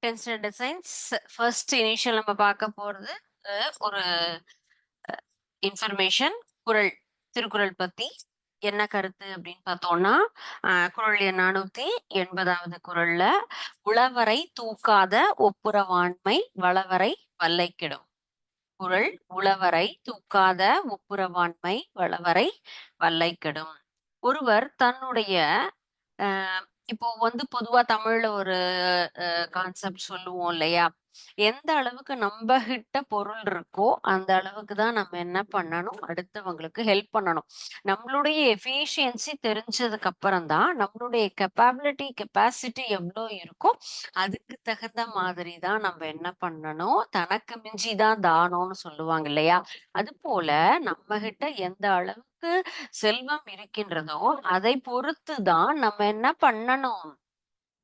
10th standard science first initial நம்ம பார்க்க போறது ஒரு இன்ஃபர்மேஷன் குறள் திருக்குறள் பத்தி என்ன கருத்து அப்படின்னு பார்த்தோம்னா குறள் எண் 480வது குறள்ல உளவரை தூக்காத ஒப்புரவாண்மை வளவரை வல்லை கெடும். குறள் உளவரை தூக்காத ஒப்புரவாண்மை வளவரை வல்லை கெடும். ஒருவர் தன்னுடைய அஹ் இப்போ வந்து பொதுவா தமிழ்ல ஒரு கான்செப்ட் சொல்லுவோம் இல்லையா? எந்த அளவுக்கு நம்ம கிட்ட பொருள் இருக்கோ அந்த அளவுக்கு தான் நம்ம என்ன பண்ணணும், அடுத்தவங்களுக்கு ஹெல்ப் பண்ணணும். நம்மளுடைய எஃபிஷியன்சி தெரிஞ்சதுக்கு அப்புறம் தான் நம்மளுடைய கெப்பாசிட்டி எவ்வளோ இருக்கோ அதுக்கு தகுந்த மாதிரி தான் நம்ம என்ன பண்ணணும், தனக்கு மிஞ்சி தான் தானம்னு சொல்லுவாங்க இல்லையா? அது போல நம்ம கிட்ட எந்த அளவுக்கு செல்வம் இருக்கின்றதோ அதை பொறுத்து தான் நம்ம என்ன பண்ணணும்,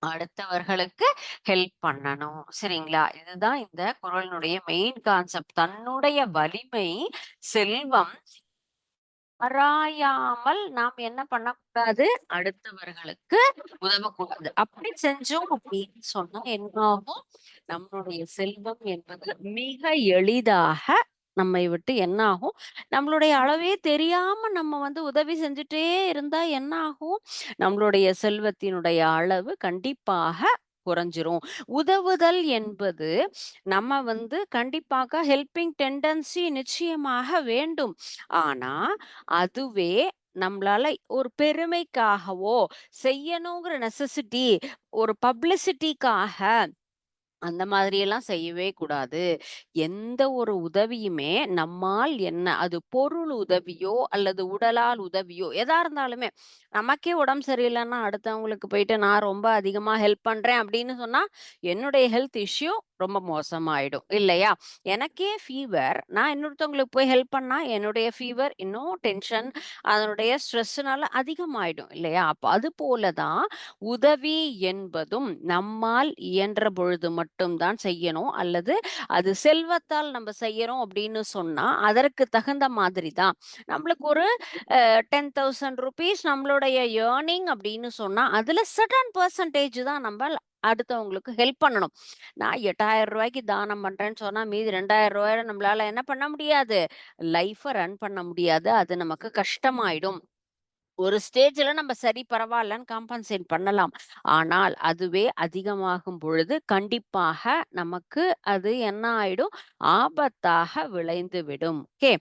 அடுத்தவர்களுக்கு ஹெல்ப் பண்ணணும். சரிங்களா? இதுதான் இந்த குறளினுடைய மெயின் கான்செப்ட். தன்னுடைய வலிமை, செல்வம் ஆராயாமல் நாம் என்ன பண்ணக்கூடாது, அடுத்தவர்களுக்கு உதவக்கூடாது. அப்படி செஞ்சோம் அப்படின்னு சொன்னா என்ன ஆகும், நம்மளுடைய செல்வம் என்பது மிக எளிதாக நம்மை விட்டு என்ன ஆகும், நம்மளுடைய அளவே தெரியாம நம்ம வந்து உதவி செஞ்சுட்டே இருந்தா என்ன ஆகும், நம்மளுடைய செல்வத்தினுடைய அளவு கண்டிப்பாக குறைஞ்சிரும். உதவுதல் என்பது நம்ம வந்து கண்டிப்பாக ஹெல்பிங் டெண்டன்சி நிச்சயமாக வேண்டும். ஆனா அதுவே நம்மளால ஒரு பெருமைக்காகவோ, செய்யணுங்கிற நெசசிட்டி, ஒரு பப்ளிசிட்டிக்காக அந்த மாதிரியெல்லாம் செய்யவே கூடாது. எந்த ஒரு உதவியுமே நம்மால் என்ன அது பொருள் உதவியோ, அல்லது உடலால் உதவியோ, எதா இருந்தாலுமே, நமக்கே உடம்பு சரியில்லன்னா அடுத்தவங்களுக்கு போயிட்டு நான் ரொம்ப அதிகமா ஹெல்ப் பண்றேன் அப்படின்னு சொன்னா, என்னுடைய ஹெல்த் இஷ்யூ ரொம்ப மோசமாயிடும் இல்லையா? எனக்கே ஃபீவர், நான் இன்னொருத்தவங்களுக்கு போய் ஹெல்ப் பண்ணா, என்னுடைய ஃபீவர் இன்னும் டென்ஷன், அதனுடைய ஸ்ட்ரெஸ்ஸுனால அதிகமாயிடும் இல்லையா? அப்ப அது போல தான் உதவி என்பதும் நம்மால் இயன்ற பொழுது மட்டும் தான் செய்யணும். அல்லது அது செல்வத்தால் நம்ம செய்யறோம் அப்படின்னு சொன்னா, அதற்கு தகுந்த மாதிரி தான். நம்மளுக்கு ஒரு 10,000 ரூபீஸ் நம்மளுடைய ஏர்னிங் அப்படின்னு சொன்னா, அதுல சர்டன் பெர்சன்டேஜ் தான் நம்ம அடுத்தவங்களுக்கு ஹெல்ப் பண்ணணும். நான் 8,000 ரூபாய்க்கு தானம் பண்றேன்னு சொன்னா, மீதி 2,000 நம்மளால என்ன பண்ண முடியாது? லைஃப ரன் பண்ண முடியாது. அது நமக்கு கஷ்டமாயிடும். ஒரு ஸ்டேஜ்ல நம்ம சரி பரவாயில்லன்னு காம்பன்சேட் பண்ணலாம். ஆனால் அதுவே அதிகமாகும் பொழுது கண்டிப்பாக நமக்கு அது என்ன ஆயிடும்? ஆபத்தாக விளைந்து விடும். ஓகே.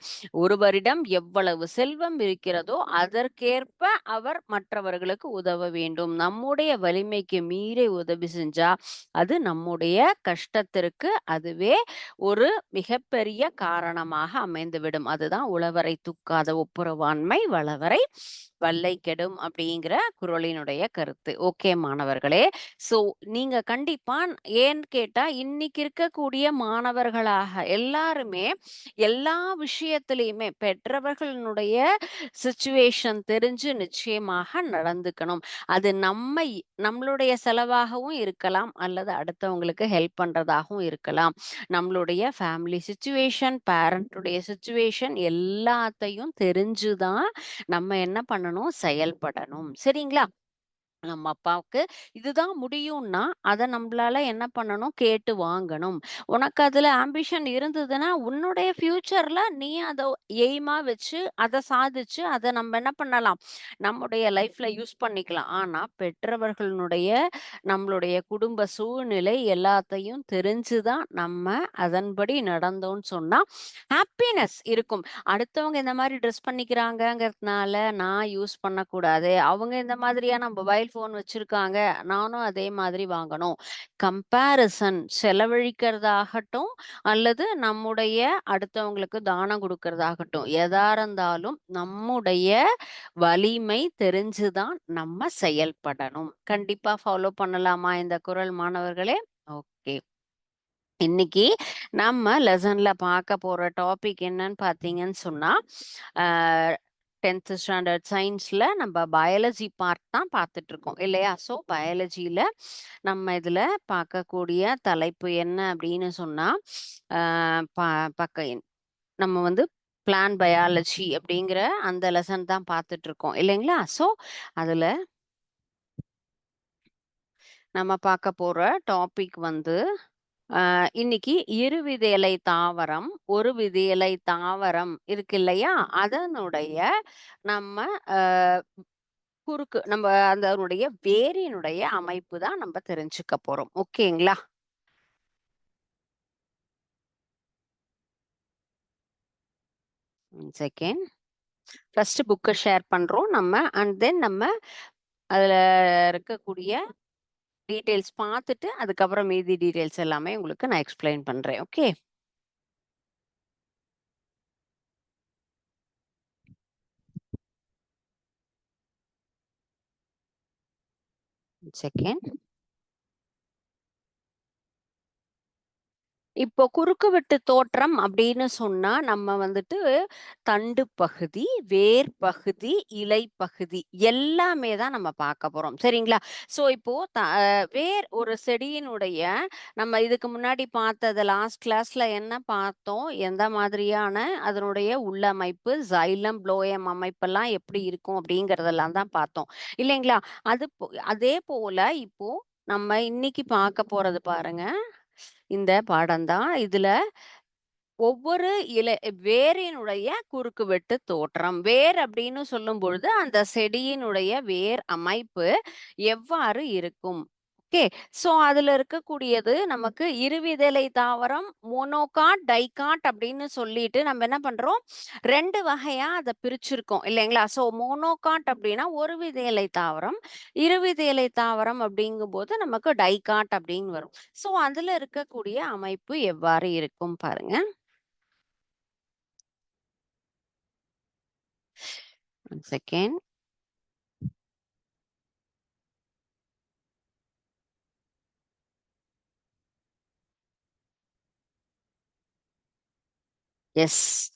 ஒருவரிடம் எவ்வளவு செல்வம் இருக்கிறதோ அதற்கேற்ப அவர் மற்றவர்களுக்கு உதவ வேண்டும். நம்முடைய வலிமைக்கு மீறி உதவி செஞ்சா, அது நம்முடைய கஷ்டத்திற்கு அதுவே ஒரு மிகப்பெரிய காரணமாக அமைந்துவிடும். அதுதான் உளவரை தூக்காத ஒப்புரவாண்மை வளவரை வல்லை கெடும் அப்படிங்கிற குறளினுடைய கருத்து. ஓகே மாணவர்களே. சோ நீங்க கண்டிப்பா ஏன்னு கேட்டா, இன்னைக்கு இருக்கக்கூடிய மாணவர்களாக எல்லாருமே எல்லா விஷயத்திலயுமே பெற்றவர்களுடைய சிச்சுவேஷன் தெரிஞ்சு நிச்சயமாக நடந்துக்கணும். அது நம்மளுடைய செலவாகவும் இருக்கலாம், அல்லது அடுத்தவங்களுக்கு ஹெல்ப் பண்றதாகவும் இருக்கலாம். நம்மளுடைய ஃபேமிலி சிச்சுவேஷன், பேரண்ட்டுடைய சிச்சுவேஷன் எல்லாத்தையும் தெரிஞ்சு தான் நம்ம என்ன பண்ணணும்? செயல்படணும். சரிங்களா? நம்ம அப்பாவுக்கு இதுதான் முடியும்னா, அத நம்பளால என்ன பண்ணணும்? கேட்டு வாங்கணும். உனக்கு அதுல ஆம்பிஷன் இருந்ததுன்னா, உன்னுடைய ஃபியூச்சர்ல நீ அத எய்மா வச்சு, அத சாதிச்சு, அத நம்ம என்ன பண்ணலாம்? நம்முடைய லைஃப்ல யூஸ் பண்ணிக்கலாம். ஆனா, பெற்றவர்களுடைய நம்மளுடைய குடும்ப சூழ்நிலை எல்லாத்தையும் தெரிஞ்சு தான் நம்ம அதன்படி நடந்தோம்ன்னு சொன்னா, ஹாப்பினஸ் இருக்கும். அடுத்தவங்க இந்த மாரி ட்ரெஸ் பண்ணிக்கிறாங்கங்கிறதுனால நான் யூஸ் பண்ணக்கூடாது. அவங்க இந்த மாதிரியான மொபைல் ஃபோன் வச்சிருக்காங்க. நானும் அதே மாதிரி வாங்கணும். கம்பேரிசன் செலவழிக்கிறதாகட்டும், அல்லது நம்முடைய அடுத்தவங்களுக்கு தானம் குடுக்கிறதாகட்டும், எதா இருந்தாலும் நம்முடைய வலிமை தெரிஞ்சு தான் நம்ம செயல்படணும். கண்டிப்பா ஃபாலோ பண்ணலாமா இந்த குறள் மாணவர்களே? ஓகே. இன்னைக்கு நம்ம லெசன்ல பார்க்க போற டாபிக் என்னன்னு பார்த்தீங்கன்னு சொன்னா, அ 10th ஸ்டாண்டர்ட் சயின்ஸ்ல நம்ம பயாலஜி பார்ட் தான் பார்த்துட்டு இருக்கோம் இல்லையா? ஸோ பயாலஜில நம்ம இதுல பார்க்கக்கூடிய தலைப்பு என்ன அப்படின்னு சொன்னா, அ ப பக்க எண் நம்ம வந்து பிளான் பயாலஜி அப்படிங்கிற அந்த லெசன் தான் பார்த்துட்டு இருக்கோம் இல்லைங்களா? ஸோ அதுல நம்ம பார்க்க போற டாபிக் வந்து இன்னைக்கு இருவிதையிலை தாவரம், ஒரு விதையிலை தாவரம் இருக்கு இல்லையா? அதனுடைய நம்ம அ நம்ம அதனுடைய வேரினுடைய அமைப்பு தான் நம்ம தெரிஞ்சுக்க போறோம். ஓகேங்களா? செகண்ட். ஃபர்ஸ்ட் புக்க ஷேர் பண்றோம் நம்ம. அண்ட் தென் நம்ம அதுல இருக்கக்கூடிய டீட்டெயில்ஸ் பார்த்துட்டு, அதுக்கப்புறம் மீதி டீட்டெயில்ஸ் எல்லாமே உங்களுக்கு நான் எக்ஸ்பிளைன் பண்றேன். ஓகே? செகண்ட். இப்போ குறுக்குவெட்டு தோற்றம் அப்படின்னு சொன்னா, நம்ம வந்துட்டு தண்டு பகுதி, வேர் பகுதி, இலை பகுதி எல்லாமே தான் நம்ம பார்க்க போறோம். சரிங்களா? ஸோ இப்போ வேர் ஒரு செடியினுடைய நம்ம இதுக்கு முன்னாடி பார்த்தது லாஸ்ட் கிளாஸ்ல என்ன பார்த்தோம்? எந்த மாதிரியான அதனுடைய உள்ளமைப்பு, சைலம், புளோயம் அமைப்பெல்லாம் எப்படி இருக்கும் அப்படிங்கிறதெல்லாம் தான் பார்த்தோம். இல்லைங்களா? அதே போல இப்போ நம்ம இன்னைக்கு பார்க்க போறது பாருங்க. இந்த பாடம் தான். இதுல ஒவ்வொரு வேரினுடைய குறுக்குவெட்டு தோற்றம். வேர் அப்படின்னு சொல்லும் பொழுது, அந்த செடியினுடைய வேர் அமைப்பு எவ்வாறு இருக்கும்? ஓகே. ஸோ அதுல இருக்கக்கூடியது நமக்கு இருவிதழை தாவரம், மோனோகாட், டைகாட் அப்படின்னு சொல்லிட்டு நம்ம என்ன பண்றோம்? 2 வகையா அத பிரிச்சிருக்கோம் இல்லைங்களா? ஸோ மோனோகாட் அப்படின்னா ஒரு வித இலை தாவரம். இருவித இலை தாவரம் அப்படிங்கும்போது நமக்கு டைகாட் அப்படின்னு வரும். ஸோ அதுல இருக்கக்கூடிய அமைப்பு எவ்வாறு இருக்கும் பாருங்க. One second. எஸ்.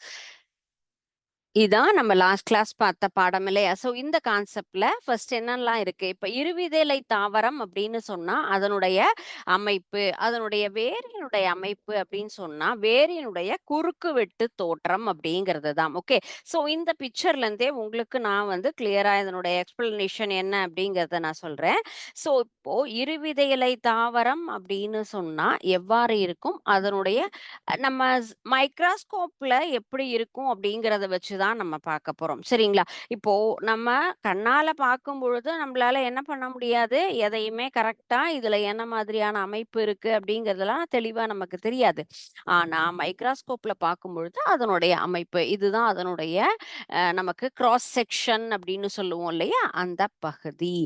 இதான் நம்ம லாஸ்ட் கிளாஸ் பார்த்த பாடம் இல்லையா? ஸோ இந்த கான்செப்ட்ல ஃபர்ஸ்ட் என்னெல்லாம் இருக்கு? இப்ப இருவிதழை தாவரம் அப்படின்னு சொன்னா, அதனுடைய அமைப்பு, அதனுடைய வேரினுடைய அமைப்பு அப்படின்னு சொன்னா, வேரினுடைய குறுக்கு வெட்டு தோற்றம் அப்படிங்கிறது தான். ஓகே. ஸோ இந்த பிக்சர்ல இருந்தே உங்களுக்கு நான் வந்து கிளியரா இதனுடைய எக்ஸ்பிளனேஷன் என்ன அப்படிங்கிறத நான் சொல்றேன். ஸோ இப்போ இருவிதையிலை தாவரம் அப்படின்னு சொன்னா எவ்வாறு இருக்கும்? அதனுடைய நம்ம மைக்ராஸ்கோப்ல எப்படி இருக்கும் அப்படிங்கிறத வச்சுதான் நம்ம பார்க்க போறோம். சரிங்களா? இப்போ நம்ம கண்ணால பார்க்கும் பொழுது நம்மளால என்ன பண்ண முடியாது? எதையுமே கரெக்ட்டா இதுல என்ன மாதிரியான அமைப்பு இருக்கு அப்படிங்கிறதெல்லாம் தெளிவா நமக்கு தெரியாது. ஆனா மைக்ராஸ்கோப்ல பார்க்கும் பொழுது அதனுடைய அமைப்பு இதுதான் அதனுடைய நமக்கு கிராஸ் செக்ஷன் அப்படின்னு சொல்லுவோம் இல்லையா? அந்த பகுதி.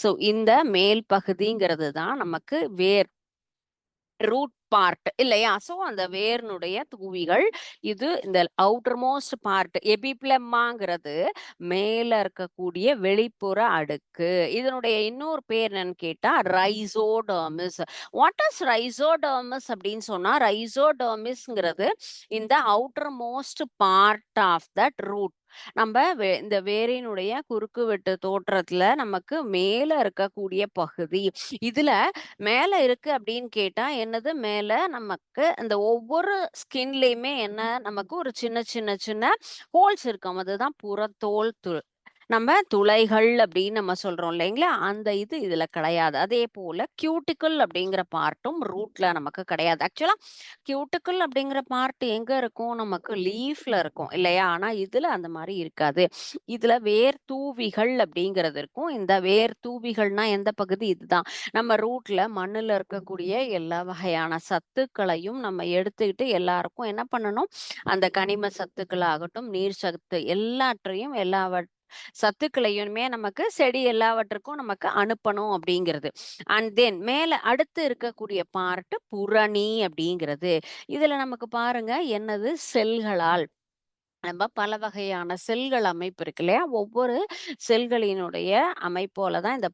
ஸோ இந்த மேல் பகுதிங்கிறது தான் நமக்கு வேர் ரூட் பார்ட் இல்லையா? ஸோ அந்த வேர்னுடைய தூவிகள். இது இந்த அவுட்டர் மோஸ்ட் பார்ட் எபிப்ளெமாங்கிறது மேல இருக்கக்கூடிய வெளிப்புற அடுக்கு. இதனுடைய இன்னொரு பேர் என்னன்னு கேட்டா ரைசோடெர்மிஸ். வாட் இஸ் ரைசோடெர்மிஸ் அப்படின்னு சொன்னா, ரைசோடெர்மிஸ்ங்கிறது இந்த outermost part of that root. நம்ம இந்த வேரினுடைய குறுக்குவெட்டு தோற்றத்துல நமக்கு மேல இருக்கக்கூடிய பகுதி. இதுல மேல இருக்கு அப்படின்னு கேட்டா என்னது மேல நமக்கு அந்த ஒவ்வொரு ஸ்கின்லயுமே என்ன நமக்கு ஒரு சின்ன சின்ன சின்ன ஹோல்ஸ் இருக்கும். அதுதான் புறத்தோல் நம்ம துளைகள் அப்படின்னு நம்ம சொல்றோம் இல்லைங்களா? அந்த இது இதுல கிடையாது. அதே போல கியூட்டிக்கிள் அப்படிங்கிற பார்ட்டும் ரூட்ல நமக்கு கிடையாது. ஆக்சுவலா கியூட்டிக்கிள் அப்படிங்கிற பார்ட் எங்க இருக்கும்? நமக்கு லீஃப்ல இருக்கும் இல்லையா? ஆனா இதுல அந்த மாதிரி இருக்காது. இதுல வேர் தூவிகள் அப்படிங்கிறது இருக்கும். இந்த வேர் தூவிகள்னா எந்த பகுதி? இதுதான். நம்ம ரூட்ல மண்ணுல இருக்கக்கூடிய எல்லா வகையான சத்துக்களையும் நம்ம எடுத்துக்கிட்டு எல்லாருக்கும் என்ன பண்ணணும்? அந்த கனிம சத்துக்களாகட்டும், நீர் சத்து எல்லாற்றையும் சத்துக்களையுமே நமக்கு செடி எல்லாவற்றுக்கும் நமக்கு அனுப்பணும் அப்படிங்கிறது. அண்ட் தென் மேல அடுத்து இருக்கக்கூடிய பார்ட் புறணி அப்படிங்கிறது. இதுல நமக்கு பாருங்க என்னது செல்களால் நம்ம பல வகையான செல்கள் அமைப்பு இருக்கு இல்லையா? ஒவ்வொரு செல்களினுடைய அமைப்போல தான் இந்த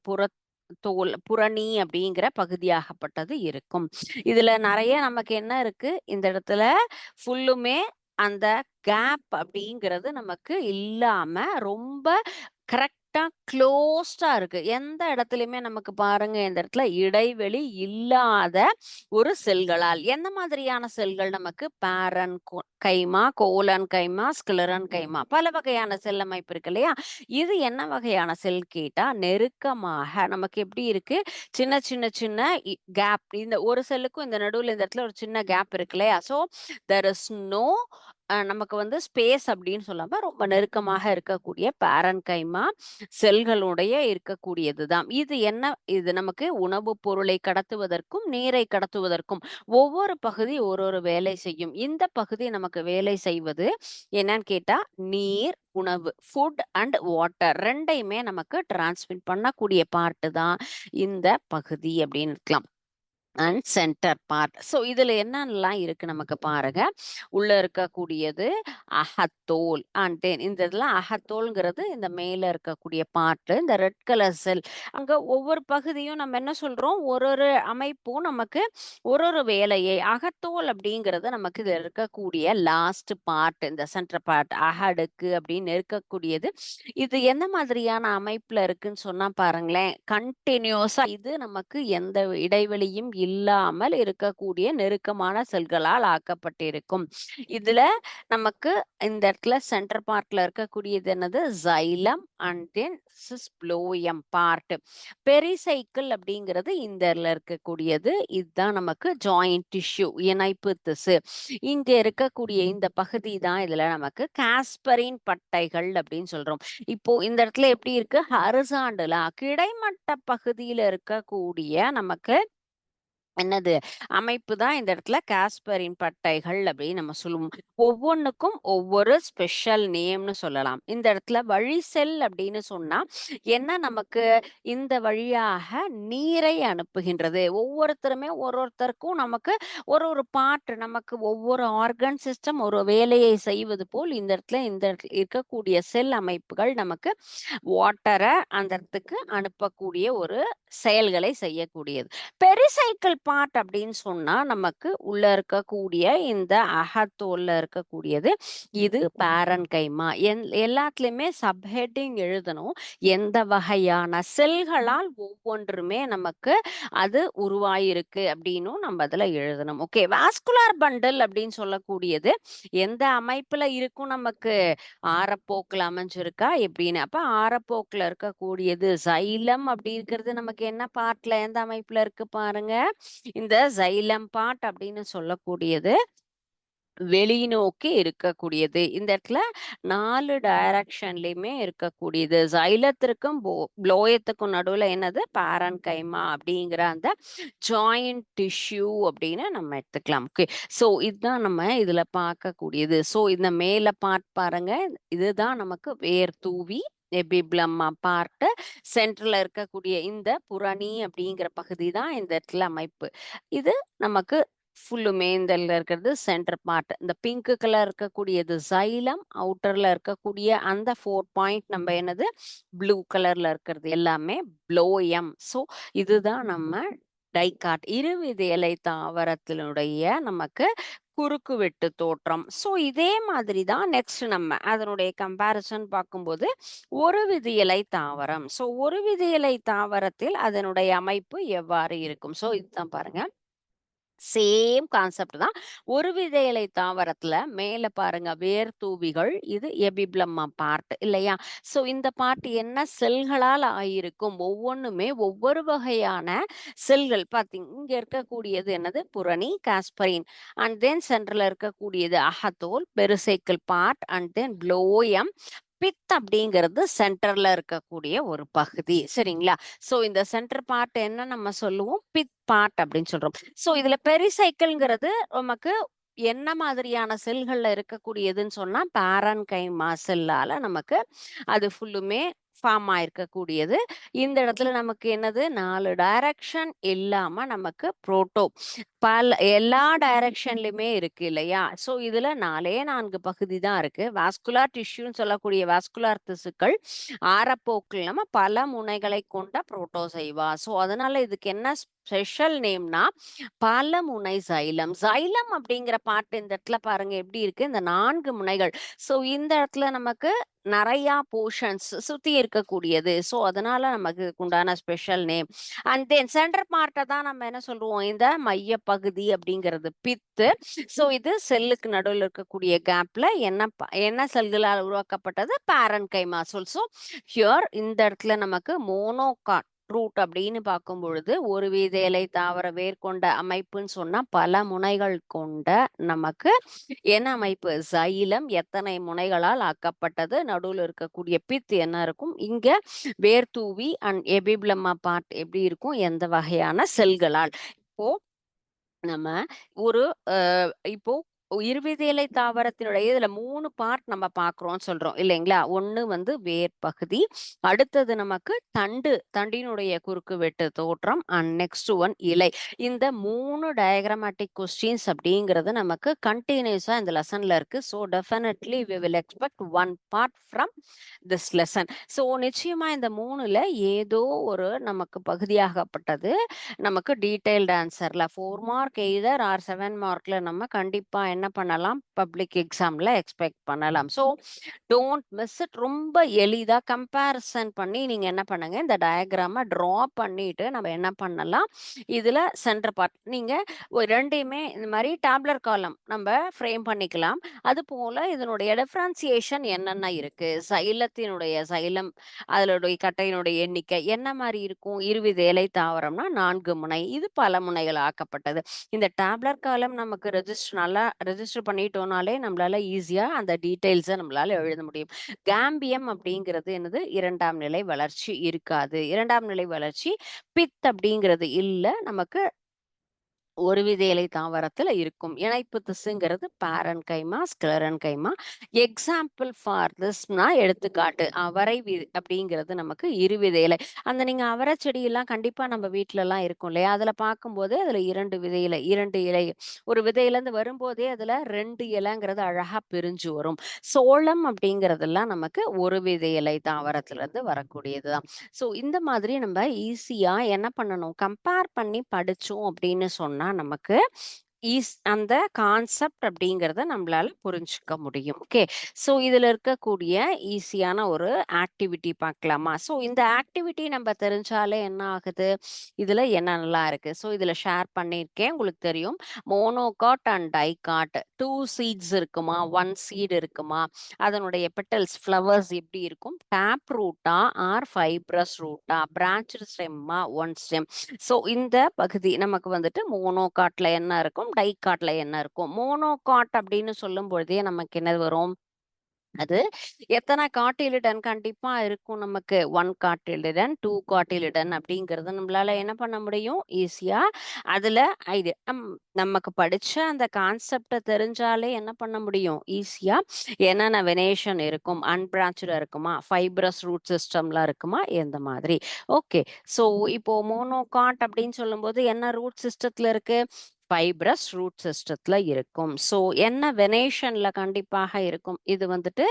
புறணி அப்படிங்கிற பகுதியாகப்பட்டது இருக்கும். இதுல நெறைய நமக்கு என்ன இருக்கு? இந்த இடத்துல ஃபுல்லுமே அந்த கேப் அப்படிங்கிறது நமக்கு இல்லாம ரொம்ப கரெக்ட்டா க்ளோஸ்டா இருக்கு. எந்த இடத்துலயுமே நமக்கு பாருங்க, இந்த இடத்துல இடைவெளி இல்லாத ஒரு செல்களால். எந்த மாதிரியான செல்கள் நமக்கு கைமா, கோலன் கைமா, ஸ்கிலரன் கைமா, பல வகையான செல் அமைப்பு இருக்கு இல்லையா? இது என்ன வகையான செல் கேட்டா, நெருக்கமாக நமக்கு எப்படி இருக்கு? சின்ன சின்ன சின்ன கேப், இந்த ஒரு செல்லுக்கும் இந்த நடுவுல இந்த இடத்துல ஒரு சின்ன கேப் இருக்கு இல்லையா? ஸோ தேர் இஸ் நோ நமக்கு வந்து ஸ்பேஸ் அப்படின்னு சொல்லாம ரொம்ப நெருக்கமாக இருக்கக்கூடிய பேரன்கைமா செல்களுடைய இருக்கக்கூடியதுதான். இது என்ன? இது நமக்கு உணவுப் பொருளை கடத்துவதற்கும், நீரை கடத்துவதற்கும் ஒவ்வொரு பகுதி ஒரு ஒரு வேலை செய்யும். இந்த பகுதி நமக்கு வேலை செய்வது என்னன்னு கேட்டா, நீர், உணவு, ஃபுட் அண்ட் வாட்டர் 2யுமே நமக்கு டிரான்ஸ்மிட் பண்ணக்கூடிய பார்ட் தான் இந்த பகுதி அப்படின்னு இருக்கலாம். And centre part. ஸோ இதுல என்னென்னலாம் இருக்கு நமக்கு பாருங்க. உள்ள இருக்கக்கூடியது அகத்தோல் அண்ட் தென் இந்த இதெல்லாம் அகத்தோல்ங்கிறது இந்த மேல இருக்கக்கூடிய பார்ட். இந்த ரெட் கலர் செல் அங்க ஒவ்வொரு பகுதியும் நம்ம என்ன சொல்றோம், ஒரு ஒரு அமைப்பும் நமக்கு ஒரு ஒரு வேலையை, அகத்தோல் அப்படிங்கிறது நமக்கு இதுல இருக்கக்கூடிய லாஸ்ட் பார்ட், இந்த சென்டர் பார்ட் அகடுக்கு அப்படின்னு இருக்கக்கூடியது. இது எந்த மாதிரியான அமைப்புல இருக்குன்னு சொன்னா பாருங்களேன், கண்டினியூஸா இது நமக்கு எந்த இடைவெளியும் இல்லாமல் இருக்கக்கூடிய நெருக்கமான செல்களால் ஆக்கப்பட்டிருக்கும். இதுல நமக்கு இந்த இடத்துல சென்டர் பார்ட்ல இருக்கக்கூடியது என்னது? சைலம் அண்ட் தென் சிஸ்ப்ளோயம் பார்ட். பெரிசைக்கிள் அப்படிங்கிறது இந்த இடத்துல இருக்கக்கூடியது. இதுதான் நமக்கு ஜாயிண்ட் டிஷ்யூ, இணைப்பு திசு. இங்க இருக்கக்கூடிய இந்த பகுதி தான் இதுல நமக்கு காஸ்பரின் பட்டைகள் அப்படின்னு சொல்றோம். இப்போ இந்த இடத்துல எப்படி இருக்கு? ஹரிசாண்டலா கிடைமட்ட பகுதியில இருக்கக்கூடிய நமக்கு என்னது அமைப்பு தான் இந்த இடத்துல காஸ்பரின் பட்டைகள் அப்படின்னு நம்ம சொல்லுவோம். ஒவ்வொன்றுக்கும் ஒவ்வொரு ஸ்பெஷல் நேம்னு சொல்லலாம். இந்த இடத்துல வழி செல் அப்படின்னு சொன்னா என்ன, நமக்கு இந்த வழியாக நீரை அனுப்புகின்றது. ஒவ்வொருத்தருமே ஒருத்தருக்கும் நமக்கு ஒரு ஒரு பார்ட், நமக்கு ஒவ்வொரு ஆர்கன் சிஸ்டம் ஒரு வேலையை செய்வது போல் இந்த இடத்துல இருக்கக்கூடிய செல் அமைப்புகள் நமக்கு வாட்டரை அந்த இடத்துக்கு அனுப்பக்கூடிய ஒரு செயல்களை செய்யக்கூடியது. பெரிசைக்கிள் பார்ட் அப்படின்னு சொன்னா நமக்கு உள்ள இருக்கக்கூடிய இந்த அகத்தோல்ல இருக்கக்கூடியது இது பேரன்கைமா. எல்லாத்துலயுமே சப்ஹெட்டிங் எழுதணும். எந்த வகையான செல்களால் ஒவ்வொன்றுமே நமக்கு அது உருவாயிருக்கு அப்படின்னும் நம்ம அதுல எழுதணும். ஓகே, வாஸ்குலார் பண்டல் அப்படின்னு சொல்லக்கூடியது எந்த அமைப்புல இருக்கும்? நமக்கு ஆரப்போக்குல அமைஞ்சிருக்கா எப்படின்னு. அப்ப ஆரப்போக்குல இருக்கக்கூடியது சைலம் அப்படி இருக்கிறது நமக்கு என்ன பார்ட்ல, எந்த அமைப்புல இருக்கு பாருங்க. இந்த சைலம் பார்ட் அப்படின்னு சொல்லக்கூடியது வெளிநோக்கி இருக்கக்கூடியது. இந்த இடத்துல 4 டைரக்ஷன்லயுமே இருக்கக்கூடியது. சைலத்திற்கும் புளோயத்துக்கும் நடுவுல என்னது? பேரன்கைமா அப்படிங்கிற அந்த ஜாயிண்ட் டிஷ்யூ அப்படின்னு நம்ம எடுத்துக்கலாம். ஓகே, ஸோ இதுதான் நம்ம இதுல பார்க்கக்கூடியது. ஸோ இந்த மேல பார்ட் பாருங்க, இதுதான் நமக்கு வேர் தூவி எபிப்ளம் பார்ட். சென்டர்ல இருக்கக்கூடிய இந்த புரணி அப்படிங்கிற பகுதி தான் இந்த இடத்துல அமைப்பு. இது நமக்கு ஃபுல்லுமே இந்த இருக்கிறது சென்டர் பார்ட். இந்த பிங்க் கலர் இருக்கக்கூடியது சைலம், அவுட்டர்ல இருக்கக்கூடிய அந்த 4 பாயிண்ட் நம்ம என்னது? ப்ளூ கலர்ல இருக்கிறது எல்லாமே ப்ளோயம். ஸோ இதுதான் நம்ம டைகாட் இருவித இலை தாவரத்தினுடைய நமக்கு குறுக்கு வெட்டு தோற்றம். ஸோ இதே மாதிரி தான் நெக்ஸ்ட் நம்ம அதனுடைய கம்பேரிசன் பார்க்கும்போது ஒரு வித இலை தாவரம். ஸோ ஒரு வித இலை தாவரத்தில் அதனுடைய அமைப்பு எவ்வாறு இருக்கும்? ஸோ இதுதான் பாருங்க, சேம் கான்செப்ட் தான். ஒரு வித இலை தாவரத்துல மேல பாருங்க வேர் தூவிகள், இது எபிப்ளம்மா பார்ட் இல்லையா? சோ இந்த பார்ட் என்ன செல்களால் ஆயிருக்கும்? ஒவ்வொன்றுமே ஒவ்வொரு வகையான செல்கள். பாத்தீங்க, இங்க இருக்கக்கூடியது என்னது? புரணி, காஸ்பரின். அண்ட் தென் சென்டர்ல இருக்கக்கூடியது அகத்தோல், pericycle part and then phloem. Pith அப்படிங்கிறது சென்டர்ல இருக்கக்கூடிய ஒரு பகுதி. சரிங்களா? சோ இந்த சென்டர் பார்ட் என்ன நம்ம சொல்லுவோம்? பித் பார்ட் அப்படின்னு சொல்றோம். சோ இதுல பெரிசைக்கிள்ங்கிறது நமக்கு என்ன மாதிரியான செல்கள்ல இருக்கக்கூடியதுன்னு சொன்னா பேரன்கைமா செல்லால நமக்கு அது ஃபுல்லுமே ஃபார்ம் ஆயிருக்கக்கூடியது. இந்த இடத்துல நமக்கு என்னது? 4 டைரக்ஷன் இல்லாம நமக்கு புரோட்டோ எல்லா டைரக்ஷன்லயுமே இருக்கு இல்லையா? சோ இதுல 4 பகுதி தான் இருக்கு. வாஸ்குலார் டிஷ்யூன்னு சொல்லக்கூடிய வாஸ்குலார் திசுக்கள் ஆரப்போக்கில் இல்லாம பல முனைகளை கொண்ட புரோட்டோசைவா. சோ அதனால இதுக்கு என்ன ஸ்பெஷல் நேம்னா பல முனை சைலம். சைலம் அப்படிங்கிற பார்ட் இந்த இடத்துல பாருங்க எப்படி இருக்கு? இந்த 4 முனைகள். சோ இந்த இடத்துல நமக்கு நிறைய போர்ஷன்ஸ் சுத்தி இருக்கக்கூடியது. ஸோ அதனால நமக்கு உண்டான special name. And then centre பார்ட்டை தான் நம்ம என்ன சொல்லுவோம், இந்த மைய பகுதி அப்படிங்கிறது பித்து. ஸோ இது செல்லுக்கு நடுவில் இருக்கக்கூடிய கேப்ல என்ன செல்களால் உருவாக்கப்பட்டது, பேரன்கைமா செல். ஸோ ஹியர் இந்த இடத்துல நமக்கு மோனோகாட் ரூட் அப்படின்னு பார்க்கும் பொழுது ஒரு வீத இலை தாவர வேர் கொண்ட அமைப்புன்னு சொன்னா பல முனைகள் கொண்ட நமக்கு என்ன அமைப்பு, சைலம். எத்தனை முனைகளால் ஆக்கப்பட்டது, நடுவில் இருக்கக்கூடிய பித் என்ன இருக்கும், இங்க வேர் தூவி அண்ட் எபிப்ளமா பார்ட் எப்படி இருக்கும், எந்த வகையான செல்களால். இப்போ நம்ம ஒரு இப்போ இருவித இலை தாவரத்தினுடைய இதுல 3 பார்ட் நம்ம பாக்குறோம் சொல்றோம் இல்லைங்களா. ஒண்ணு வந்து வேர் பகுதி, அடுத்தது நமக்கு தண்டினுடைய குறுக்கு வெட்டு தோற்றம், அண்ட் நெக்ஸ்ட் ஒன் இலை. இந்த 3 டயக்ராமேட்டிக் கொஸ்டின்ஸ் அப்படிங்கிறது நமக்கு கண்டினியூஸா இந்த லெசன்ல இருக்கு. So definitely we will expect one part from this lesson. So நிச்சயமா இந்த 3ல ஏதோ ஒரு நமக்கு பகுதியாகப்பட்டது நமக்கு டீடைல்டு ஆன்சர்ல 4 மார்க் எய்தர் ஆர் 7 மார்க்ல நம்ம கண்டிப்பா என்ன பண்ணலாம், பப்ளிக் எக்ஸாம்ல எக்ஸ்பெக்ட் பண்ணலாம். So don't miss it. ரொம்ப எளிதா கம்பேரிசன் பண்ணி நீங்க என்ன பண்ணுங்க, இந்த டயக்ராம டிரா பண்ணிட்டு நம்ம என்ன பண்ணலாம், இதுல சென்டர் பார்ட் நீங்க ரெண்டையுமே இந்த மாதிரி டேப்லர் காலம் நம்ம ஃப்ரேம் பண்ணிக்கலாம். அது போல இதனுடைய டிஃபரன்சியேஷன் என்னென்ன இருக்கு, சைலம் அதனுடைய கட்டையினுடைய எண்ணிக்கை என்ன மாதிரி இருக்கும், இருவித இலை தாவரம்னா 4 முனை, இது பல முனைகள் ஆக்கப்பட்டது. இந்த டேப்லர் காலம் நமக்கு நல்லா ரெஜிஸ்டர் பண்ணிட்டோம்னாலே நம்மளால ஈஸியா அந்த டீடைல்ஸை நம்மளால எழுத முடியும். கேம்பியம் அப்படிங்கிறது என்னது, 2ஆம் நிலை வளர்ச்சி இருக்காது. 2ஆம் நிலை வளர்ச்சி பித் அப்படிங்கிறது இல்ல, நமக்கு ஒரு வித இலை தாவரத்துல இருக்கும். இணைப்பு திசுங்கிறது பேரன்கைமா, ஸ்க்ளெரன்கைமா. எக்ஸாம்பிள் ஃபார் திஸ்னா எடுத்துக்காட்டு அவரை அப்படிங்கிறது நமக்கு இருவித இலை. அந்த நீங்க அவரை செடியெல்லாம் கண்டிப்பா நம்ம வீட்டுல எல்லாம் இருக்கும் இல்லையா, அதுல பார்க்கும்போது அதுல 2 இலை ஒரு விதையிலேருந்து வரும்போதே அதுல 2 இலைங்கிறது அழகா பிரிஞ்சு வரும். சோளம் அப்படிங்கிறதெல்லாம் நமக்கு ஒரு வித இலை தாவரத்துல இருந்து வரக்கூடியதுதான். ஸோ இந்த மாதிரி நம்ம ஈஸியா என்ன பண்ணணும், கம்பேர் பண்ணி படிச்சோம் அப்படின்னு சொன்னா நமக்கு அந்த கான்செப்ட் அப்படிங்கிறத நம்மளால புரிஞ்சுக்க முடியும். ஓகே, ஸோ இதுல இருக்கக்கூடிய ஈஸியான ஒரு ஆக்டிவிட்டி பார்க்கலாமா. ஸோ இந்த ஆக்டிவிட்டி நம்ம தெரிஞ்சாலே என்ன ஆகுது, இதுல என்னென்னலாம் இருக்கு. ஸோ இதுல ஷேர் பண்ணியிருக்கேன், உங்களுக்கு தெரியும். மோனோகாட் அண்ட் டைகாட் 2 சீட்ஸ் இருக்குமா, 1 சீட் இருக்குமா, அதனுடைய பெட்டல்ஸ் ஃப்ளவர்ஸ் எப்படி இருக்கும், டேப் ரூட்டா ஆர் ஃபைப்ரஸ் ரூட்டா, பிரான்ச் ஸ்டெம்மா, 1 ஸ்டெம். ஸோ இந்த பகுதி நமக்கு வந்துட்டு மோனோகாட்ல என்ன இருக்கும், டைகாட்ல என்ன இருக்கும். மோனோகாட் அப்படின்னு சொல்லும் பொழுதே நமக்கு என்ன வரும், அது எத்தனை காட்டிலிடன் கண்டிப்பா இருக்கும் நமக்கு, 1 காட்டிலிடன் 2 காட்டிலிடன் அப்படிங்கறத நம்மளால என்ன பண்ண முடியும் ஈஸியா. அதுல இது நமக்கு படிச்ச அந்த கான்செப்ட தெரிஞ்சாலே என்ன பண்ண முடியும் ஈஸியா, என்னென்ன வெனேஷன் இருக்கும், அன்பிரான்ச்டா இருக்குமா, ஃபைப்ரஸ் ரூட் சிஸ்டம்லாம் இருக்குமா, எந்த மாதிரி. ஓகே, ஸோ இப்போ மோனோகாட் அப்படின்னு சொல்லும்போது என்ன ரூட் சிஸ்டத்துல இருக்கு, ஃபைப்ரஸ் ரூட் சிஸ்டத்துல இருக்கும். ஸோ என்ன வெனேஷன்ல கண்டிப்பாக இருக்கும், இது வந்துட்டு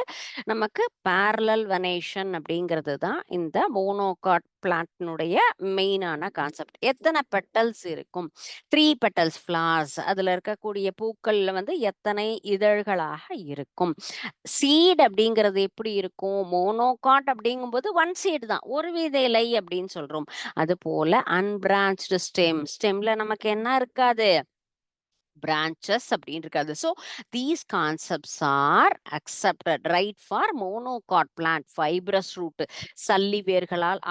நமக்கு பேரலல் வெனேஷன் அப்படிங்கிறது தான் இந்த மோனோகாட் பிளான்ட்னுடைய மெயினான கான்செப்ட். எத்தனை பெட்டல்ஸ் இருக்கும், 3 பெட்டல்ஸ் ஃபிளார்ஸ், அதுல இருக்கக்கூடிய பூக்கள்ல வந்து எத்தனை இதழ்களாக இருக்கும். சீட் அப்படிங்கிறது எப்படி இருக்கும், மோனோகாட் அப்படிங்கும்போது 1 சீட் தான், ஒரு வித இலை அப்படின்னு சொல்றோம். அது போல அன்பிரான்ச்டு ஸ்டெம்ல நமக்கு என்ன இருக்காது, பிரான்ச்சஸ் அப்படின்னு இருக்காது. So these concepts are accepted right for monocot plant. Fibrous root சல்லி வேர்களால்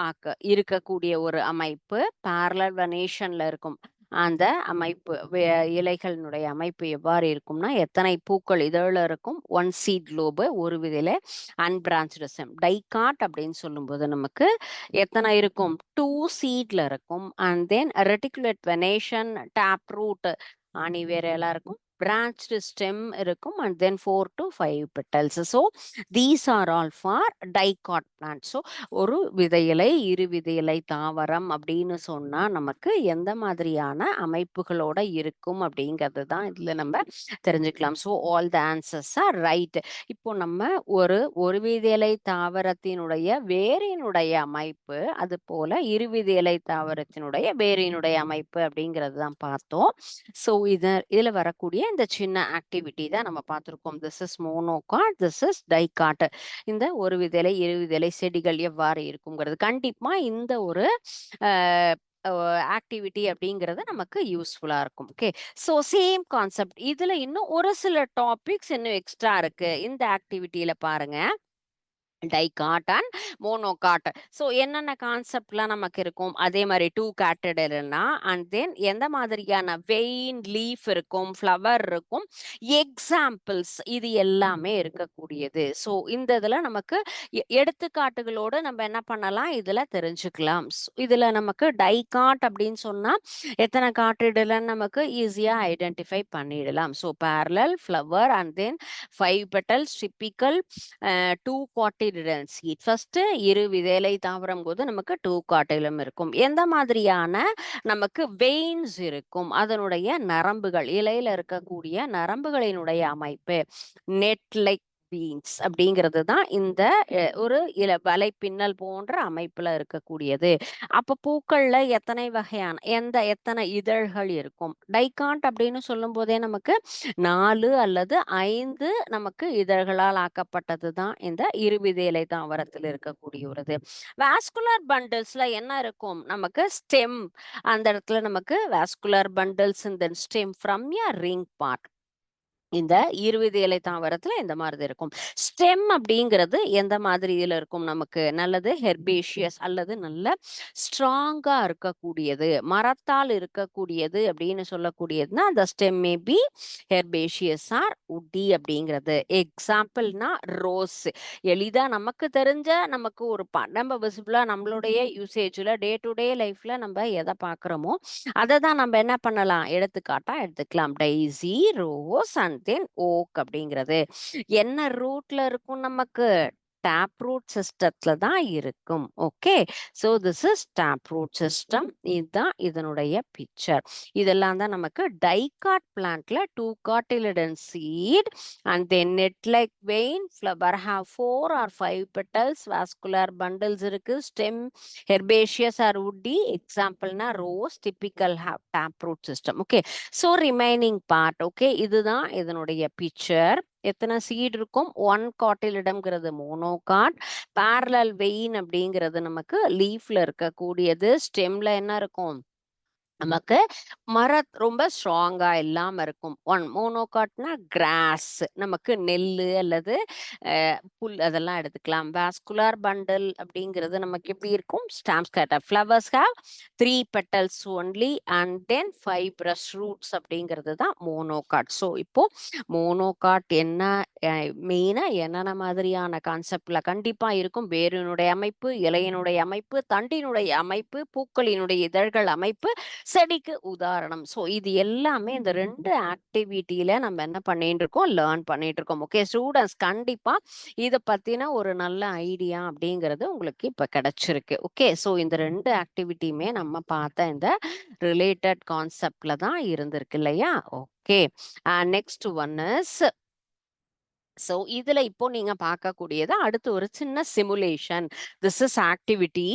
இருக்கக்கூடிய ஒரு அமைப்பு, பேரலல் வெனேஷன்ல இருக்கும். அந்த அமைப்பு இலைகளினுடைய அமைப்பு எவ்வாறு இருக்கும்னா, எத்தனை பூக்கள் இதழில் இருக்கும், 1 சீட் லோபு, ஒரு விதையில அன்பிரான்ச்டு ஸ்டெம். டைகாட் அப்படின்னு சொல்லும்போது நமக்கு எத்தனை இருக்கும், 2 சீட்ல இருக்கும். And then reticulate venation, tap root ஆணி வேற எல்லாம் இருக்கும், பிரான்ச்டு ஸ்டெம் இருக்கும், and then 4 to 5 petals. So these are all for dicot plant. So ஒரு வித இலை இரு வித இலை தாவரம் அப்படின்னு சொன்னா நமக்கு எந்த மாதிரியான அமைப்புகளோட இருக்கும் அப்படிங்கிறது தான் இதுல நம்ம தெரிஞ்சுக்கலாம். So all the answers are right. இப்போ நம்ம ஒரு வித இலை தாவரத்தினுடைய வேரினுடைய அமைப்பு, அது போல இருவித இலை தாவரத்தினுடைய வேரினுடைய அமைப்பு அப்படிங்கிறது தான் பார்த்தோம். ஸோ இதுல வரக்கூடிய இந்த சின்ன ஆக்டிவிட்டி தான் நம்ம பார்த்திருக்கோம். This is monocot, this is dicot. இந்த ஒரு விதலை இரு விதலை செடிகள் எவ்வாறு இருக்குங்கிறது கண்டிப்பா இந்த ஒரு ஆக்டிவிட்டி அப்படிங்கிறது நமக்கு யூஸ்ஃபுல்லா இருக்கும். ஓகே, ஸோ சேம் கான்செப்ட் இதுல இன்னும் ஒரு சில டாபிக்ஸ் இன்னும் எக்ஸ்ட்ரா இருக்கு இந்த ஆக்டிவிட்டியில பாருங்க. Dicot and monocot. ஸோ என்னென்ன கான்செப்ட்லாம் நமக்கு இருக்கும், அதே மாதிரி டூ கேட்டடர்னா அண்ட் தென் எந்த மாதிரியான வெயின் லீஃப் இருக்கும், ஃப்ளவர் இருக்கும், எக்ஸாம்பிள்ஸ் இது எல்லாமே இருக்கக்கூடியது. ஸோ இந்த இதில் நமக்கு எடுத்துக்காட்டுகளோடு நம்ம என்ன பண்ணலாம் இதில் தெரிஞ்சுக்கலாம். இதில் நமக்கு டைகாட் அப்படின்னு சொன்னால் எத்தனை காட்டிடலன்னு நமக்கு ஈஸியாக ஐடென்டிஃபை பண்ணிடலாம். So parallel flower and then 5 petals typical 2 cotyledon seed. First இரு விதையிலை தாவரம் போது நமக்கு 2 cotyledon இருக்கும். எந்த மாதிரியான நமக்கு வெயின்ஸ் இருக்கும், அதனுடைய நரம்புகள், இலையில இருக்கக்கூடிய நரம்புகளினுடைய அமைப்பு நெட் லைக் பீன்ஸ் அப்படிங்கிறது தான் இந்த ஒரு வலை பின்னல் போன்ற அமைப்புல இருக்கக்கூடியது. அப்ப பூக்கள்ல எத்தனை வகையான எத்தனை இதழ்கள் இருக்கும், டைகாட் அப்படின்னு சொல்லும் போதே நமக்கு 4 அல்லது 5 நமக்கு இதழ்களால் ஆக்கப்பட்டது தான் இந்த இருவித இலை தாவரத்தில் இருக்கக்கூடிய ஒரு இது. வாஸ்குலர் பண்டில்ஸ்ல என்ன இருக்கும், நமக்கு ஸ்டெம், அந்த இடத்துல நமக்கு வாஸ்குலர் பண்டில்ஸ் இந்த stem from a ring part. இந்த இருவித இலை தாவரத்துல இந்த மாதிரி இருக்கும். ஸ்டெம் அப்படிங்கிறது எந்த மாதிரி இதுல இருக்கும், நமக்கு நல்லது ஹெர்பேஷியஸ் அல்லது நல்ல ஸ்ட்ராங்கா இருக்கக்கூடியது, மரத்தால் இருக்கக்கூடியது அப்படின்னு சொல்லக்கூடியதுன்னா அந்த stem may be herbaceous R உட்டி அப்படிங்கிறது. எக்ஸாம்பிள்னா ரோஸ், எளிதா நமக்கு தெரிஞ்ச நமக்கு ஒரு நம்ம விசிபிளா நம்மளுடைய யூசேஜ்ல டே டு டே லைஃப்ல நம்ம எதை பாக்குறோமோ அதை தான் நம்ம என்ன பண்ணலாம் எடுத்துக்காட்டா எடுத்துக்கலாம். Dicey, rose and then okay அப்படிங்கிறது என்ன ரூட்ல இருக்கும், நமக்கு டேப் ரூட் சிஸ்டத்துல தான் இருக்கும். Okay, so this is tap root system. இதுதான் இதனுடைய பிக்சர். இதெல்லாம் தான் நமக்கு டைகாட் பிளான்ட்ல 2 cotyledon seed and then net like vein, flower have 4 or 5 petals, vascular bundles இருக்கு, stem herbaceous or woody, exampleனா rose, typical have taproot system. Okay, so remaining part, okay, இதுதான் இதனுடைய picture. எத்தனை சீட் இருக்கும், 1 cotyledonங்கிறது monocot, parallel vein அப்படிங்கிறது நமக்கு லீஃப்ல இருக்கக்கூடியது, ஸ்டெம்ல என்ன இருக்கும் நமக்கு ரொம்ப ஸ்ட்ராங்கா இல்லாம இருக்கும். ஒன் மோனோகாட்னா கிராஸ், நமக்கு நெல்லு அல்லது புல் அதெல்லாம் எடுத்துக்கலாம். வாஸ்குலர் பண்டல் அப்படிங்கிறது நமக்கு எப்படி இருக்கும், stamp scatter, flowers have 3 petals only and then fibrous roots அப்படிங்கிறது தான் மோனோகாட். ஸோ இப்போ மோனோகாட் என்ன மெயினா என்னென்ன மாதிரியான கான்செப்ட்ல கண்டிப்பா இருக்கும், வேரினுடைய அமைப்பு, இலையினுடைய அமைப்பு, தண்டினுடைய அமைப்பு, பூக்களினுடைய இதழ்கள் அமைப்பு, செடிக்கு உதாரணம். ஸோ இது எல்லாமே இந்த 2 ஆக்டிவிட்டியில நம்ம என்ன பண்ணிட்டு இருக்கோம், லேர்ன் பண்ணிட்டு இருக்கோம். ஓகே ஸ்டூடெண்ட்ஸ், கண்டிப்பா இதை பத்தின ஒரு நல்ல ஐடியா அப்படிங்கிறது உங்களுக்கு இப்ப கிடைச்சிருக்கு. ஓகே, ஸோ இந்த 2 ஆக்டிவிட்டியுமே நம்ம பார்த்த இந்த ரிலேட்டட் கான்செப்ட்ல தான் இருந்திருக்கு இல்லையா. Okay, next one is, so இதுல இப்போ நீங்க பார்க்கக்கூடியது அடுத்து ஒரு சின்ன simulation. This is activity.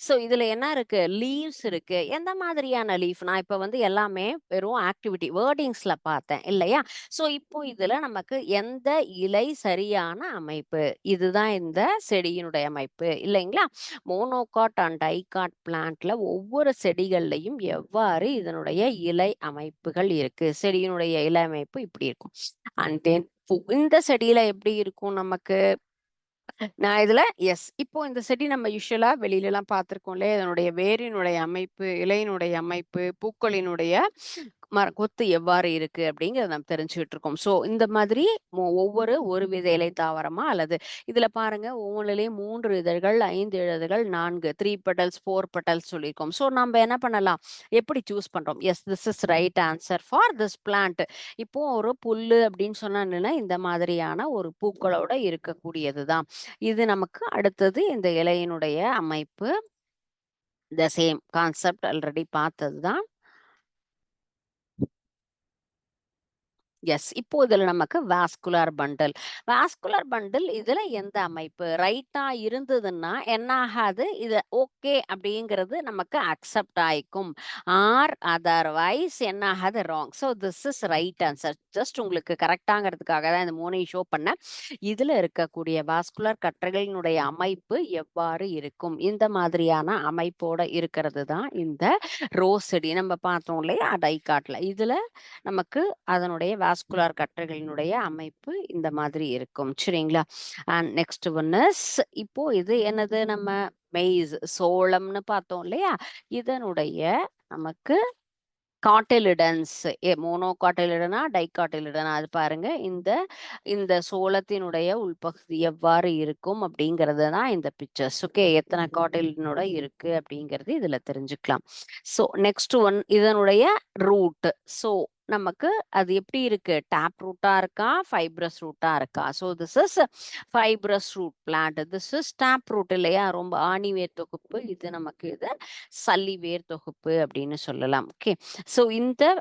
So இதுல என்ன இருக்கு, லீவ்ஸ் இருக்கு. எந்த மாதிரியான லீஃப், நான் இப்போ வந்து எல்லாமே வெறும் ஆக்டிவிட்டி வேர்டிங்ஸ்ல பார்த்தேன் இல்லையா. ஸோ இப்போ இதுல நமக்கு எந்த இலை சரியான அமைப்பு, இதுதான் இந்த செடியினுடைய அமைப்பு இல்லைங்களா. மோனோகாட் அண்ட் டைகாட் பிளான்ட்ல ஒவ்வொரு செடிகள்லையும் எவ்வாறு இதனுடைய இலை அமைப்புகள் இருக்கு, செடியினுடைய இலை அமைப்பு இப்படி இருக்கும். அண்ட் தென் இந்த செடியில எப்படி இருக்கும் நமக்கு, நான் இதுல இப்போ இந்த செடி நம்ம யூஸ்வலா வெளியில எல்லாம் பார்த்திருக்கோம்ல, இதனுடைய வேரினுடைய அமைப்பு, இலையினுடைய அமைப்பு, பூக்களினுடைய கொத்து எவ்வாறு இருக்கு அப்படிங்கிறத நம்ம தெரிஞ்சுக்கிட்டு இருக்கோம். ஸோ இந்த மாதிரி ஒவ்வொரு ஒரு வித இலை தாவரமா அல்லது இதுல பாருங்க ஒவ்வொன்றிலையும் 3 இதழ்கள், 5 இதழ்கள், 4 3 petals 4 petals சொல்லியிருக்கோம். ஸோ நம்ம என்ன பண்ணலாம், எப்படி சூஸ் பண்றோம், this is right answer for this plant. இப்போ ஒரு புல்லு அப்படின்னு சொன்னா இந்த மாதிரியான ஒரு பூக்களோட இருக்கக்கூடியதுதான் இது. நமக்கு அடுத்தது இந்த இலையினுடைய அமைப்பு, த சேம் கான்செப்ட் ஆல்ரெடி பார்த்தது தான். எஸ். இப்போ இதுல நமக்கு வாஸ்குலர் பண்டில். வாஸ்குலர் பண்டில் இதுல எந்த அமைப்பு? ரைட்டா இருந்ததுன்னா என்ன ஆகாது? இது ஓகே அப்படிங்கிறது நமக்கு அக்செப்ட் ஆயிக்கும். ஆர் அதர்வைஸ் என்ன ஆகாது? Wrong. So this is right answer. Just உங்களுக்கு கரெக்டாங்கிறதுக்காக தான் இந்த 3ஐயும் ஷோ பண்ணேன். இதுல இருக்கக்கூடிய வாஸ்குலர் கற்றைகளினுடைய அமைப்பு எவ்வாறு இருக்கும்? இந்த மாதிரியான அமைப்போட இருக்கிறது தான் இந்த ரோஸ் செடி. நம்ம பார்த்தோம் இல்லையா டைகாட்ல. இதுல நமக்கு அதனுடைய வாஸ்குலர் கற்றைகளினுடைய அமைப்பு இந்த மாதிரி இருக்கும். சரிங்களா? அண்ட் நெக்ஸ்ட் ஒன் இஸ் இப்போ இது என்னது? நம்ம மெய்ஸ் சோளம்னு பார்த்தோம் இல்லையா? இதனுடைய நமக்கு காட்டிலிடன்ஸ் மோனோகாட்டிலிடனா டைகாட்டிலிடனா அது பாருங்க. இந்த இந்த சோளத்தினுடைய உள்பகுதி எவ்வாறு இருக்கும் அப்படிங்கிறது தான் இந்த பிக்சர்ஸ். ஓகே, எத்தனை காட்டிலிடனோட இருக்கு அப்படிங்கிறது இதுல தெரிஞ்சுக்கலாம். ஸோ நெக்ஸ்ட் ஒன் இதனுடைய ரூட். ஸோ நமக்கு அது எப்படி இருக்கு? டேப் ரூட்டா இருக்கா, ஃபைப்ரஸ் ரூட்டா இருக்கா? So this is fibrous root plant. This is tap root இல்லையா? ரொம்ப ஆணி வேர் தொகுப்பு. இது நமக்கு இது சல்லி வேர் தொகுப்பு அப்படின்னு சொல்லலாம். ஓகே, ஸோ இந்த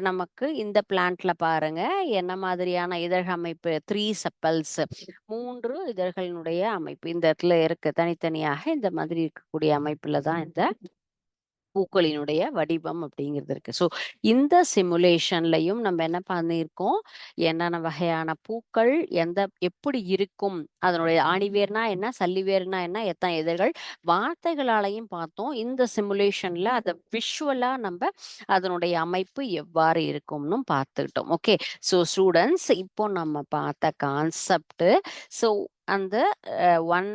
நமக்கு இந்த பிளான்ட்ல பாருங்க என்ன மாதிரியான இதழ் அமைப்பு? 3 செப்பல்ஸ், 3 இதழ்களினுடைய அமைப்பு இந்த இடத்துல இருக்கு. தனித்தனியாக இந்த மாதிரி இருக்கக்கூடிய அமைப்புல தான் இந்த பூக்களினுடைய வடிவம் அப்படிங்கிறது இருக்கு. ஸோ இந்த சிமுலேஷன்லையும் நம்ம என்ன பண்ணியிருக்கோம்? என்னென்ன வகையான பூக்கள் எப்படி இருக்கும்? அதனுடைய ஆணிவேர்னா என்ன? சல்லிவேர்னா என்ன? எத்தனை இதழ்கள்? வார்த்தைகளாலையும் பார்த்தோம். இந்த சிமுலேஷன்ல அத விஷுவலா நம்ம அதனுடைய அமைப்பு எவ்வாறு இருக்கும்னும் பார்த்துக்கிட்டோம். ஓகே. ஸோ ஸ்டூடண்ட்ஸ் இப்போ நம்ம பார்த்த கான்செப்ட். ஸோ அந்த 1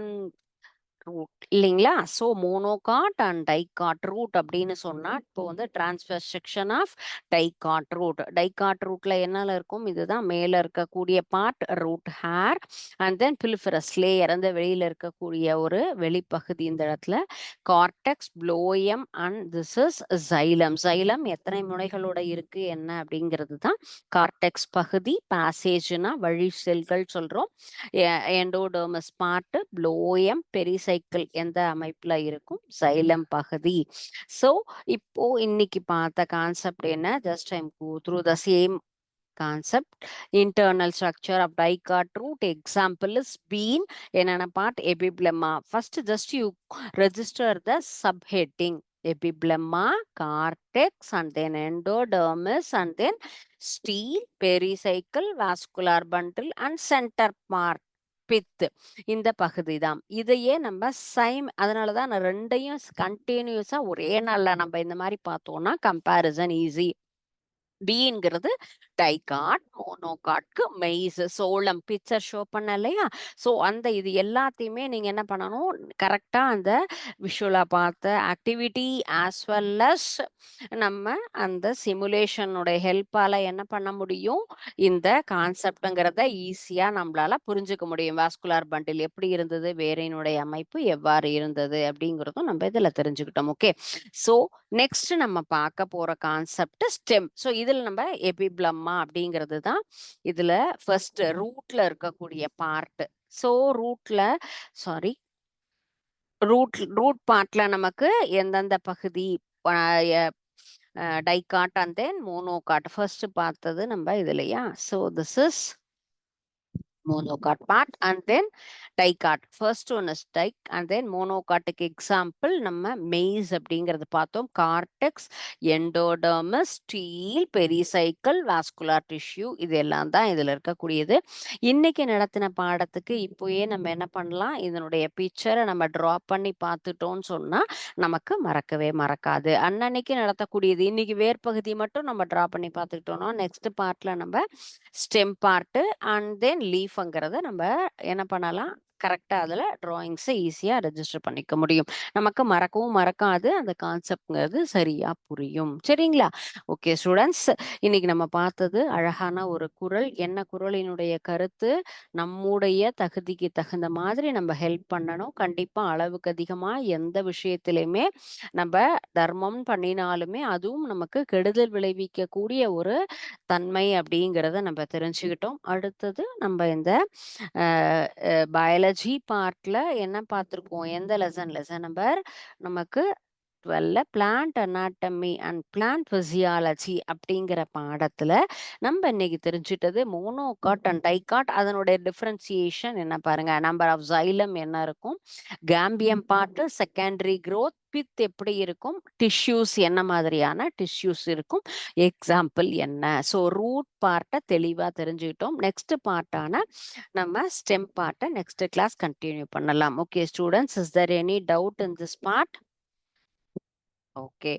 ரூட் இல்லைங்களா? So monocot and dicot root அப்படின்னு சொன்னா இப்போ வந்து transverse section of dicot root. Dicot ரூட்ல என்னல இருக்கும்? இதுதான் மேல இருக்கக்கூடிய part root hair and then piliferous layer அந்த வெளியில இருக்கக்கூடிய ஒரு வெளிப்பகுதி இந்த இடத்துல cortex, phloem and this is xylem. Xylem எத்தனை முனைகளோட இருக்கு என்ன அப்படிங்கிறது தான் கார்டெக்ஸ் பகுதி. பேசேஜ்னா வழி செல்கள் சொல்றோம். எண்டோடெர்மஸ் பார்ட், ப்ளோயம், பெரிசைக்கிள் எந்த அமைப்புல இருக்கும்? சைலம் பகுதி. ஸோ இப்போ இன்னைக்கு பார்த்த கான்செப்ட் என்ன? Just I'm go through the same concept. Internal structure of dicot root example is bean. என்னென்ன part? Epiblemma. First just you register the subheading. Epiblemma, cortex and then endodermis and then stele, pericycle, vascular bundle and center part. பித் இந்த பகுதி தான். இதையே நம்ம அதனாலதான் நான் ரெண்டையும் கண்டினியூஸா ஒரே நாள்ல நம்ம இந்த மாதிரி பார்த்தோம்னா கம்பேரிசன் ஈஸி. பிங்கிறது டைகாட், மோனோகாட்க்கு மெய்ஸ் சோளம் பிக்சர் ஷோ பண்ண இல்லையா? ஸோ அந்த இது எல்லாத்தையுமே நீங்க என்ன பண்ணணும்? கரெக்டா அந்த விஷுவலா பார்த்த ஆக்டிவிட்டி ஆஸ் வெல் அஸ் நம்ம அந்த சிமுலேஷனுடைய ஹெல்ப்பால என்ன பண்ண முடியும்? இந்த கான்செப்ட்ங்கிறத ஈஸியா நம்மளால புரிஞ்சுக்க முடியும். வாஸ்குலார் பண்டில் எப்படி இருந்தது, வேரினுடைய அமைப்பு எவ்வாறு இருந்தது அப்படிங்கிறதும் நம்ம இதுல தெரிஞ்சுக்கிட்டோம். ஓகே, ஸோ நெக்ஸ்ட் நம்ம பார்க்க போற கான்செப்ட் ஸ்டெம். ஸோ இதுல நம்ம எபிப்ளம்மா அப்படிங்கிறது தான் இதுல ஃபர்ஸ்ட் ரூட்ல இருக்கக்கூடிய பார்ட். ஸோ சாரி ரூட் பார்ட்ல நமக்கு எந்தெந்த பகுதி dicot and then monocot first பார்த்தது நம்ம இதுலையா? So this is monocot part and then dicot. First one is dic and then monocotic example நம்ம maize அப்படிங்கிறது பார்த்தோம். Cortex, endodermis, stele, pericycle, vascular tissue இது எல்லாம் தான் இதுல இருக்கக்கூடியது. இன்னைக்கு நடத்தின பாடத்துக்கு இப்போயே நம்ம என்ன பண்ணலாம்? இதனுடைய பிக்சரை நம்ம டிரா பண்ணி பார்த்துட்டோம்னு சொன்னா நமக்கு மறக்கவே மறக்காது. அன்னன்னைக்கு நடத்தக்கூடியது இன்னைக்கு வேர்பகுதி மட்டும் நம்ம டிரா பண்ணி பார்த்துக்கிட்டோம்னா நெக்ஸ்ட் பார்ட்ல நம்ம ஸ்டெம் பார்ட் அண்ட் தென் லீஃப்ங்கிறத நம்ம என்ன பண்ணலாம்? கரெக்டா அதுல டிராயிங்ஸை ஈஸியா ரெஜிஸ்டர் பண்ணிக்க முடியும். நமக்கு மறக்கவும் மறக்காது. அந்த கான்செப்ட்ங்கிறது சரியா புரியும். சரிங்களா? ஓகே ஸ்டூடெண்ட்ஸ், இன்னைக்கு நம்ம பார்த்தது அழகான ஒரு குறள். என்ன குறளினுடைய கருத்து? நம்முடைய தகுதிக்கு தகுந்த மாதிரி நம்ம ஹெல்ப் பண்ணணும். கண்டிப்பா அளவுக்கு அதிகமா எந்த விஷயத்திலையுமே நம்ம தர்மம் பண்ணினாலுமே அதுவும் நமக்கு கெடுதல் விளைவிக்கக்கூடிய ஒரு தன்மை அப்படிங்கிறத நம்ம தெரிஞ்சுக்கிட்டோம். அடுத்தது நம்ம இந்த பயாலஜி பார்ட்ல என்ன பார்த்துருக்கோம்? எந்த லெசன் நம்பர் நமக்கு 12ல plant anatomy and plant physiology அப்படிங்கிற பாடத்துல நம்ம இன்னைக்கு தெரிஞ்சிட்டது மோனோகாட் அண்ட் டைகாட், அதனுடைய டிஃபரன்சியேஷன் என்ன பாருங்க. நம்பர் ஆஃப் ஜைலம் என்ன இருக்கும், cambium part, secondary growth, pith எப்படி இருக்கும், டிஷ்யூஸ் என்ன மாதிரியான டிஷ்யூஸ் இருக்கும், எக்ஸாம்பிள் என்ன. ஸோ ரூட் பார்ட்டை தெளிவா தெரிஞ்சுக்கிட்டோம். நெக்ஸ்ட் பார்ட்டான நம்ம ஸ்டெம் பார்ட்டை நெக்ஸ்ட் கிளாஸ் கண்டினியூ பண்ணலாம். Okay students, is there any doubt in this part? Okay,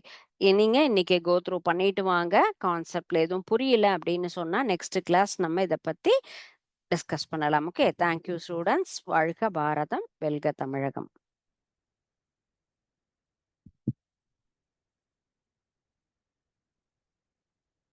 நீங்க இன்னைக்கு கோ த்ரூ பண்ணிட்டு வாங்க. கான்செப்ட்ல எதுவும் புரியல அப்படின்னு சொன்னா நெக்ஸ்ட் கிளாஸ் நம்ம இதை பத்தி டிஸ்கஸ் பண்ணலாம். Okay, thank you students. வாழ்க பாரதம், வெல்க தமிழகம்.